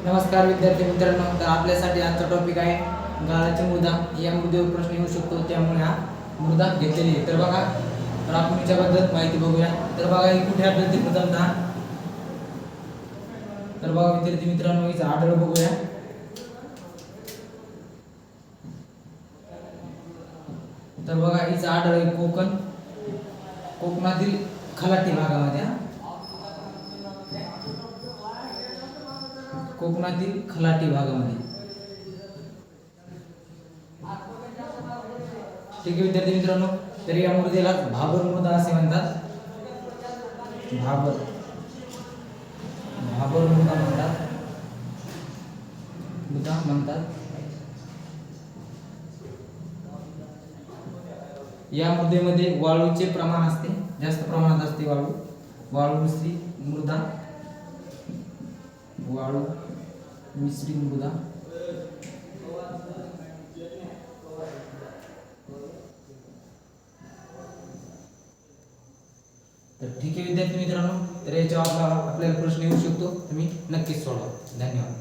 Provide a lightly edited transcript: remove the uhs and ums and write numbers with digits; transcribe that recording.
नमस्कार विद्यार्थी मित्रांनो, तर आपल्यासाठी आजचा टॉपिक आहे गाळाची मृदा. या मृदेवर प्रश्न येऊ शकतो, त्यामुळे हा मृदा घेतलेली आहे. तर बघा, तर आपण याच्याबद्दल माहिती बघूया. तर बघा, ही कुठे आढळते प्रथमतः? तर बघा विद्यार्थी मित्रांनो, हिचा आढळ बघूया. तर बघा, हिचा आढळ आहे कोकणातील खलाटी भागामध्ये. कोकणातील खलाटी भागामध्ये. ठीक आहे विद्यार्थी मित्रांनो, तर या मृदेला भाबर मृदा असे म्हणतात. भाबर मृदा म्हणतात. या मृदेमध्ये वाळूचे प्रमाण असते, जास्त प्रमाणात असते वाळू मिश्रित मृदा. तर ठीक आहे विद्यार्थी मित्रांनो, तर याच्यावर आपल्याला प्रश्न येऊ शकतो, तुम्ही नक्कीच सोडवा. धन्यवाद.